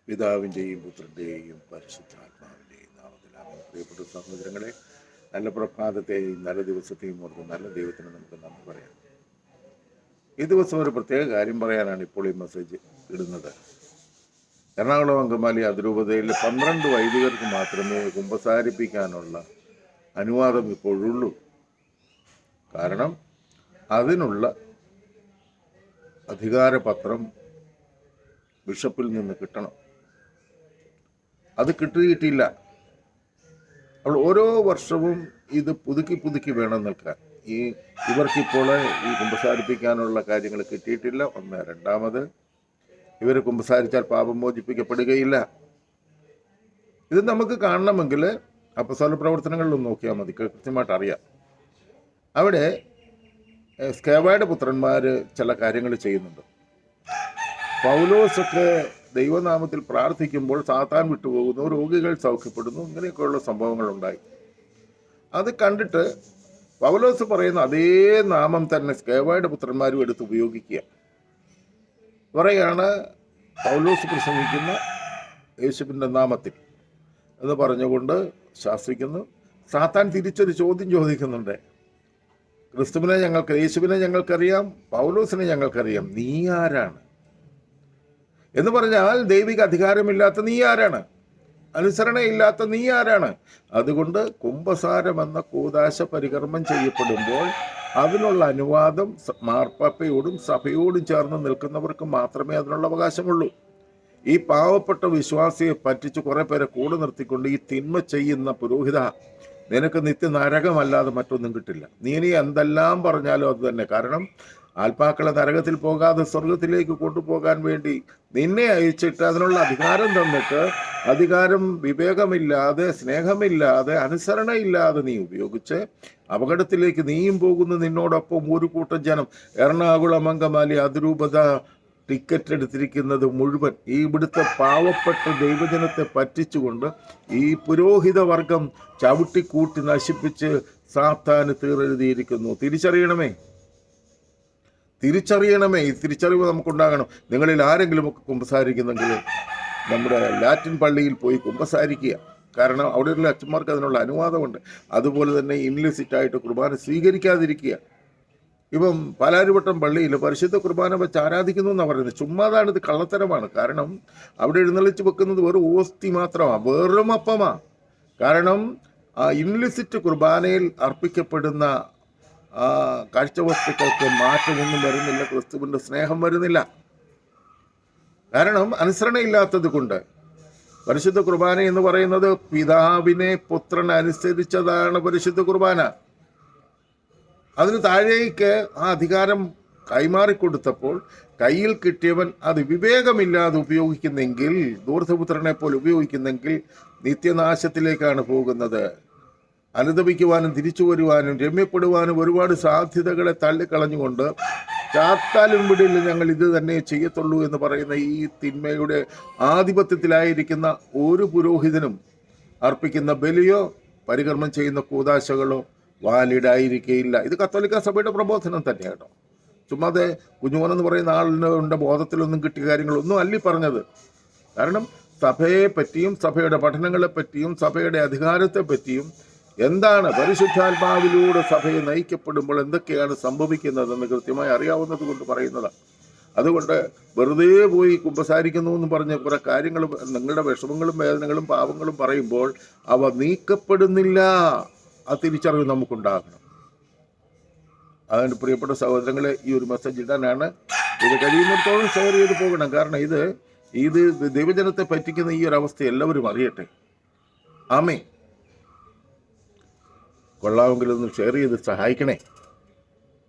പിതാവിൻ്റെയും പുത്രൻ്റെയും പരിശുദ്ധാത്മാവിൻ്റെയും നാമത്തിലാകും. പ്രിയപ്പെട്ട സഹോദരങ്ങളെ, നല്ല പ്രഭാതത്തെയും നല്ല ദിവസത്തെയും ഓർത്ത് നല്ല ദൈവത്തിന് നമുക്ക് നന്ദി പറയാം. ഈ ദിവസം ഒരു പ്രത്യേക കാര്യം പറയാനാണ് ഇപ്പോൾ ഈ മെസ്സേജ് ഇടുന്നത്. എറണാകുളം അങ്കമാലി അതിരൂപതയിൽ 12 വൈദികർക്ക് മാത്രമേ കുമ്പസാരിപ്പിക്കാനുള്ള അനുവാദം ഇപ്പോഴുള്ളൂ. കാരണം അതിനുള്ള അധികാരപത്രം ബിഷപ്പിൽ നിന്ന് കിട്ടണം. അത് കിട്ടിയിട്ടില്ല. അപ്പോൾ ഓരോ വർഷവും ഇത് പുതുക്കി വേണം നിൽക്കാൻ. ഇവർക്കിപ്പോൾ ഈ കുമ്പസാരിപ്പിക്കാനുള്ള കാര്യങ്ങൾ കിട്ടിയിട്ടില്ല. ഒന്ന്. രണ്ടാമത്, ഇവർ കുമ്പസാരിച്ചാൽ പാപം മോചിപ്പിക്കപ്പെടുകയില്ല. ഇത് നമുക്ക് കാണണമെങ്കിൽ അപ്പസ്തോല പ്രവർത്തനങ്ങളിലും നോക്കിയാൽ മതി, കൃത്യമായിട്ട് അറിയാം. അവിടെ സ്കേവയുടെ പുത്രന്മാർ ചില കാര്യങ്ങൾ ചെയ്യുന്നുണ്ട്. പൗലോസൊക്കെ ദൈവനാമത്തിൽ പ്രാർത്ഥിക്കുമ്പോൾ സാത്താൻ വിട്ടുപോകുന്നു, രോഗികൾ സൗഖ്യപ്പെടുന്നു, ഇങ്ങനെയൊക്കെയുള്ള സംഭവങ്ങളുണ്ടായി. അത് കണ്ടിട്ട് പൗലോസ് പറയുന്ന അതേ നാമം തന്നെ സ്കേവയുടെ പുത്രന്മാരും എടുത്ത് ഉപയോഗിക്കുക. പറയാണ്, പൗലോസ് പ്രസംഗിക്കുന്ന യേശുവിൻ്റെ നാമത്തിൽ എന്ന് പറഞ്ഞുകൊണ്ട് ശാസിക്കുന്നു. സാത്താൻ തിരിച്ചൊരു ചോദ്യം ചോദിക്കുന്നുണ്ട്. ക്രിസ്തുവിനെ യേശുവിനെ ഞങ്ങൾക്കറിയാം, പൗലോസിനെ ഞങ്ങൾക്കറിയാം, നീ ആരാണ് എന്ന് പറഞ്ഞാൽ ദൈവിക അധികാരമില്ലാത്ത നീ ആരാണ്? അനുസരണയില്ലാത്ത നീ ആരാണ്? അതുകൊണ്ട് കുമ്പസാരം എന്ന കൂദാശ പരികർമ്മം ചെയ്യപ്പെടുമ്പോൾ അതിനുള്ള അനുവാദം മാർപ്പാപ്പയോടും സഭയോടും ചേർന്ന് നിൽക്കുന്നവർക്ക് മാത്രമേ അതിനുള്ള അവകാശമുള്ളൂ. ഈ പാവപ്പെട്ട വിശ്വാസിയെ പറ്റിച്ച് കുറെ പേരെ കൂടെ നിർത്തിക്കൊണ്ട് ഈ തിന്മ ചെയ്യുന്ന പുരോഹിത, നിനക്ക് നിത്യനരകമല്ലാതെ മറ്റൊന്നും കിട്ടില്ല. നീ ഇനി എന്തെല്ലാം പറഞ്ഞാലും അത് തന്നെ. കാരണം ആത്മാക്കളെ നരകത്തിൽ പോകാതെ സ്വർഗത്തിലേക്ക് കൊണ്ടുപോകാൻ വേണ്ടി നിന്നെ അയച്ചിട്ട് അതിനുള്ള അധികാരം തന്നിട്ട് അധികാരം വിവേകമില്ലാതെ, സ്നേഹമില്ലാതെ, അനുസരണയില്ലാതെ നീ ഉപയോഗിച്ച് അപകടത്തിലേക്ക് നീയും പോകുന്ന നിന്നോടൊപ്പം ഒരു കൂട്ടം ജനം. എറണാകുളം അങ്കമാലി അതിരൂപത ടിക്കറ്റ് എടുത്തിരിക്കുന്നത് മുഴുവൻ ഈ ഇവിടുത്തെ പാവപ്പെട്ട ദൈവജനത്തെ പറ്റിച്ചുകൊണ്ട് ഈ പുരോഹിത വർഗം ചവിട്ടിക്കൂട്ടി നശിപ്പിച്ച് സാത്താന് തീറെഴുതിയിരിക്കുന്നു. തിരിച്ചറിയണമേ. ഈ തിരിച്ചറിവ് നമുക്കുണ്ടാകണം. നിങ്ങളിൽ ആരെങ്കിലും ഒക്കെ കുമ്പസാരിക്കുന്നെങ്കിൽ നമ്മുടെ ലാറ്റിൻ പള്ളിയിൽ പോയി കുമ്പസാരിക്കുക. കാരണം അവിടെയുള്ള അച്ഛന്മാർക്ക് അതിനുള്ള അനുവാദമുണ്ട്. അതുപോലെ തന്നെ ഇൻലിസിറ്റായിട്ട് കുർബാന സ്വീകരിക്കാതിരിക്കുക. ഇപ്പം പാലാരിവട്ടം പള്ളിയിൽ പരിശുദ്ധ കുർബാന വെച്ച് ആരാധിക്കുന്നു എന്നാണ് പറയുന്നത്. ചുമ്മാതാണ്, ഇത് കള്ളത്തരമാണ്. കാരണം അവിടെ എഴുന്നള്ളിച്ച് വെക്കുന്നത് വെറും ഓസ്തി മാത്രമാണ്, വെറും അപ്പമാണ്. കാരണം ഇൻലിസിറ്റ് കുർബാനയിൽ അർപ്പിക്കപ്പെടുന്ന കാഴ്ചവസ്തുക്കൾക്ക് മാറ്റമൊന്നും വരുന്നില്ല, ക്രിസ്തുവിൻ്റെ സ്നേഹം വരുന്നില്ല. കാരണം അനുസരണയില്ലാത്തത് കൊണ്ട്. പരിശുദ്ധ കുർബാന എന്ന് പറയുന്നത് പിതാവിനെ പുത്രൻ അനുസരിച്ചതാണ് പരിശുദ്ധ കുർബാന. അതിന് താഴേക്ക് ആ അധികാരം കൈമാറിക്കൊടുത്തപ്പോൾ കയ്യിൽ കിട്ടിയവൻ അത് വിവേകമില്ലാതെ ഉപയോഗിക്കുന്നെങ്കിൽ, ദൂർത്തപുത്രനെ പോലെ ഉപയോഗിക്കുന്നെങ്കിൽ നിത്യനാശത്തിലേക്കാണ് പോകുന്നത്. അനുദപിക്കുവാനും തിരിച്ചു വരുവാനും രമ്യപ്പെടുവാനും ഒരുപാട് സാധ്യതകളെ തള്ളിക്കളഞ്ഞുകൊണ്ട് ചാത്താലും വിടില്ല, ഞങ്ങൾ ഇത് തന്നെ ചെയ്യത്തുള്ളൂ എന്ന് പറയുന്ന ഈ തിന്മയുടെ ആധിപത്യത്തിലായിരിക്കുന്ന ഒരു പുരോഹിതനും അർപ്പിക്കുന്ന ബലിയോ പരികർമ്മം ചെയ്യുന്ന കൂദാശകളോ വാലിഡായിരിക്കുകയില്ല. ഇത് കത്തോലിക്ക സഭയുടെ പ്രബോധനം തന്നെയാണ് കേട്ടോ. ചുമ്മാതെ കുഞ്ഞുമോനെന്ന് പറയുന്ന ആളിൻ്റെ ബോധത്തിലൊന്നും കിട്ടിയ കാര്യങ്ങളൊന്നും അല്ലി പറഞ്ഞത്. കാരണം സഭയെ പറ്റിയും സഭയുടെ പഠനങ്ങളെ പറ്റിയും സഭയുടെ അധികാരത്തെ പറ്റിയും എന്താണ് പരിശുദ്ധാത്മാവിലൂടെ സഭയെ നയിക്കപ്പെടുമ്പോൾ എന്തൊക്കെയാണ് സംഭവിക്കുന്നതെന്ന് കൃത്യമായി അറിയാവുന്നത് കൊണ്ട് പറയുന്നതാണ്. അതുകൊണ്ട് വെറുതെ പോയി കുമ്പസാരിക്കുന്നു എന്ന് പറഞ്ഞ് കുറെ കാര്യങ്ങൾ, നിങ്ങളുടെ വിഷമങ്ങളും വേദനകളും പാവങ്ങളും പറയുമ്പോൾ അവ നീക്കപ്പെടുന്നില്ല. ആ തിരിച്ചറിവ് നമുക്കുണ്ടാകണം. അതുകൊണ്ട് പ്രിയപ്പെട്ട സഹോദരങ്ങളെ, ഈ ഒരു മെസ്സേജ് ഇടാനാണ്. ഇത് കഴിയുന്നിടത്തോളം ഷെയർ ചെയ്ത് പോകണം. കാരണം ഇത് ദൈവജനത്തെ പറ്റിക്കുന്ന ഈ ഒരു അവസ്ഥ എല്ലാവരും അറിയട്ടെ. ആമേൻ. കൊള്ളാമെങ്കിലൊന്ന് ഷെയർ ചെയ്ത് സഹായിക്കണേ.